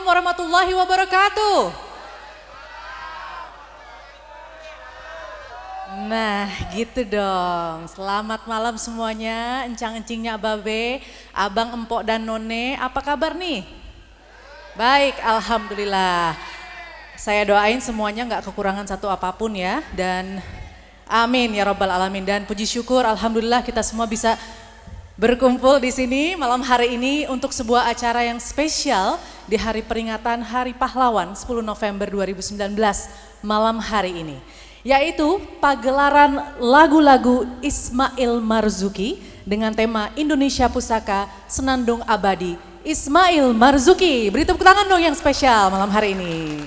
warahmatullahi wabarakatuh. Nah gitu dong, selamat malam semuanya, encang-encingnya Babe, Abang, Empok dan None, apa kabar nih? Baik, Alhamdulillah. Saya doain semuanya nggak kekurangan satu apapun ya, dan amin ya Rabbal Alamin. Dan puji syukur Alhamdulillah kita semua bisa berkumpul di sini malam hari ini untuk sebuah acara yang spesial di hari peringatan Hari Pahlawan 10 November 2019 malam hari ini. Yaitu pagelaran lagu-lagu Ismail Marzuki dengan tema Indonesia Pusaka Senandung Abadi Ismail Marzuki. Beri tepuk tangan dong yang spesial malam hari ini.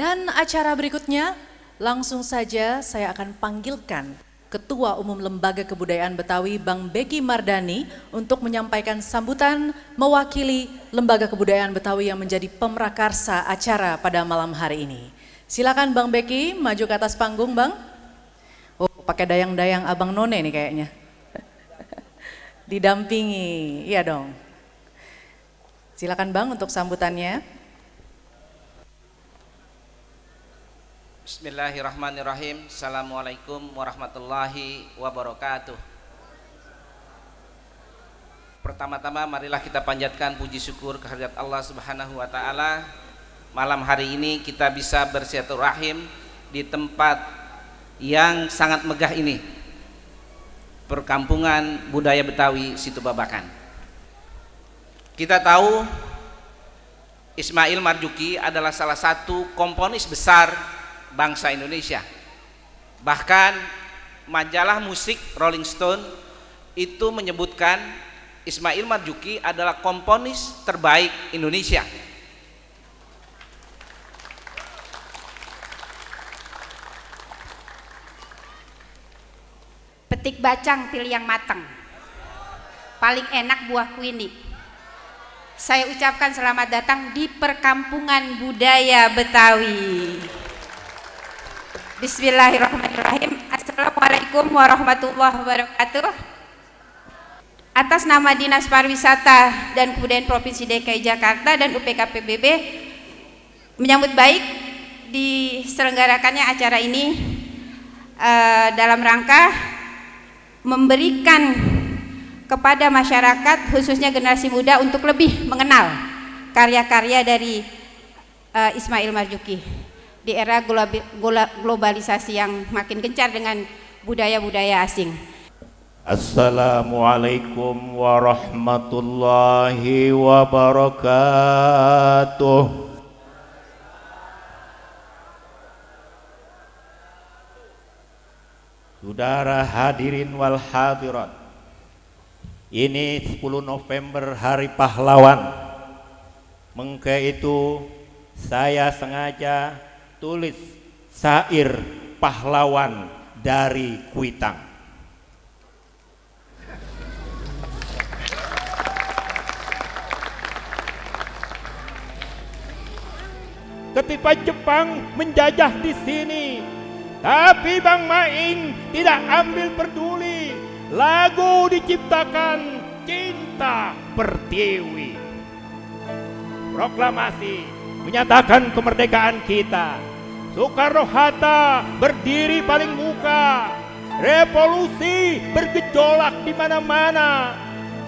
Dan acara berikutnya langsung saja saya akan panggilkan Ketua Umum Lembaga Kebudayaan Betawi Bang Beki Mardani untuk menyampaikan sambutan mewakili Lembaga Kebudayaan Betawi yang menjadi pemrakarsa acara pada malam hari ini. Silakan Bang Beki maju ke atas panggung Bang. Oh pakai dayang-dayang Abang None nih kayaknya. Didampingi, iya dong. Silakan Bang untuk sambutannya. Bismillahirrahmanirrahim. Assalamualaikum warahmatullahi wabarakatuh. Pertama-tama marilah kita panjatkan puji syukur kehadirat Allah Subhanahu wa taala. Malam hari ini kita bisa bersilaturahim di tempat yang sangat megah ini. Perkampungan Budaya Betawi Situbabakan. Kita tahu Ismail Marzuki adalah salah satu komponis besar bangsa Indonesia. Bahkan majalah musik Rolling Stone itu menyebutkan Ismail Marzuki adalah komponis terbaik Indonesia. Petik bacang pilih yang matang, paling enak buah kuini. Saya ucapkan selamat datang di perkampungan budaya Betawi. Bismillahirrahmanirrahim. Assalamualaikum warahmatullahi wabarakatuh. Atas nama Dinas Pariwisata dan Kebudayaan Provinsi DKI Jakarta dan UPKPBB menyambut baik diselenggarakannya acara ini dalam rangka memberikan kepada masyarakat khususnya generasi muda untuk lebih mengenal karya-karya dari Ismail Marzuki di era globalisasi yang makin gencar dengan budaya-budaya asing. Assalamualaikum warahmatullahi wabarakatuh. Saudara hadirin wal hadirat, ini 10 November Hari Pahlawan. Mengke itu saya sengaja tulis syair pahlawan dari Kuitang. Ketika Jepang menjajah di sini, tapi Bang Maing tidak ambil peduli. Lagu diciptakan Cinta Pertiwi. Proklamasi menyatakan kemerdekaan kita. Soekarno-Hatta berdiri paling muka. Revolusi bergejolak di mana-mana.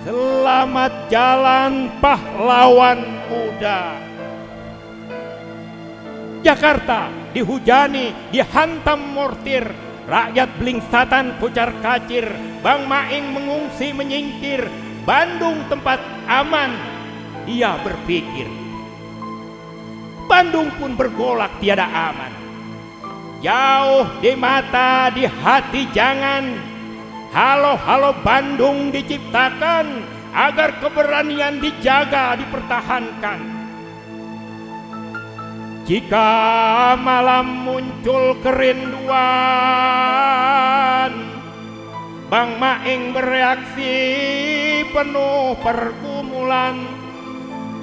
Selamat jalan pahlawan muda. Jakarta dihujani, dihantam mortir, rakyat blingsatan kocar kacir, Bang Maing mengungsi menyingkir, Bandung tempat aman, dia berpikir. Bandung pun bergolak tiada aman. Jauh di mata, di hati jangan, halo-halo Bandung diciptakan, agar keberanian dijaga, dipertahankan. Jika malam muncul kerinduan, Bang Maing bereaksi penuh pergumulan.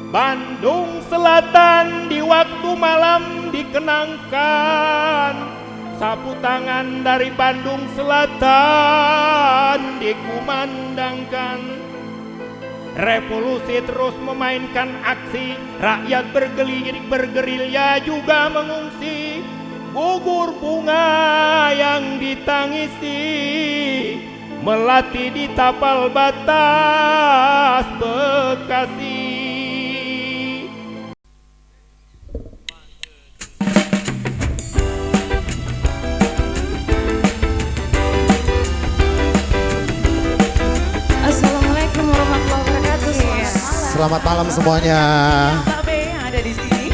Bandung Selatan di waktu malam dikenangkan, sapu tangan dari Bandung Selatan dikumandangkan. Revolusi terus memainkan aksi, rakyat bergerilya juga mengungsi. Gugur bunga yang ditangisi, melati di tapal batas Bekasi. Assalamualaikum warahmatullahi wabarakatuh. Selamat malam semuanya. Mbak B yang ada di sini.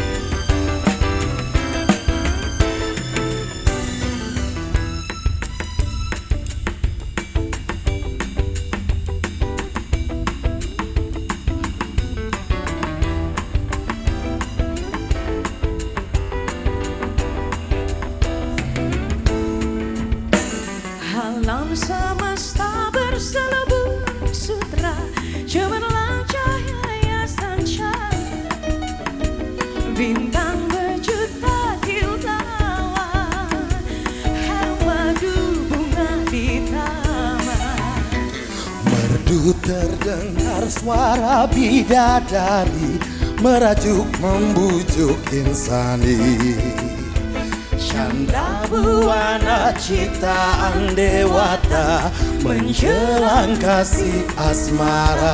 Alam semesta berselubung sutra, cemerlang cahaya sanca, bintang berjuta kilauan, harum madu bunga di taman. Merdu terdengar suara bidadari, merajuk membujuk insani. Chandra buana ciptaan dewata, menjelang kasih asmara.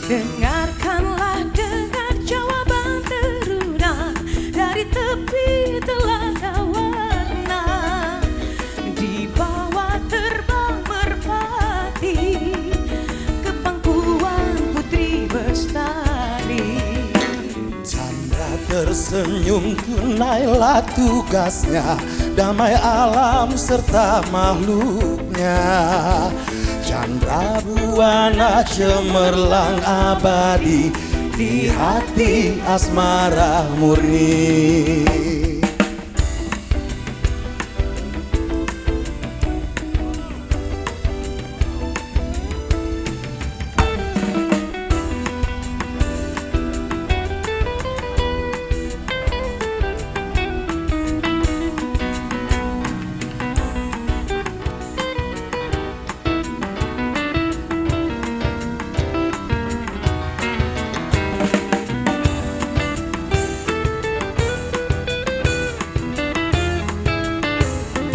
Dengarkanlah dengar jawaban teruna dari tepi telaga warna, di bawah terbang merpati ke pangkuan putri bestari. Chandra tersenyum, tunailah tugasnya, damai alam serta makhluknya. Chandra buana cemerlang abadi, di hati asmara murni.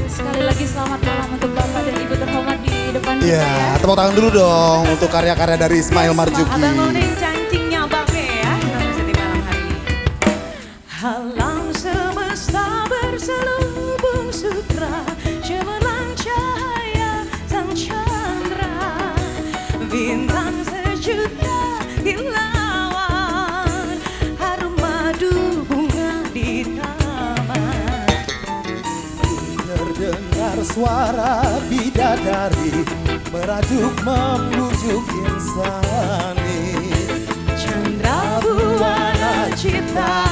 Sekali lagi selamat malam untuk Bapak dan Ibu terhormat di depan kita Ya, tepuk tangan dulu dong untuk karya-karya dari Ismail Marzuki. Abang None cancingnya Mbak B ya, Indonesia di malam hari ini. Alam semesta berselubung sutra, cemerlang cahaya sang chandra, bintang sejuta kilauan, harum madu bunga di taman. Terdengar suara bidadari, merajuk membujuk insani. Chandra buana cipta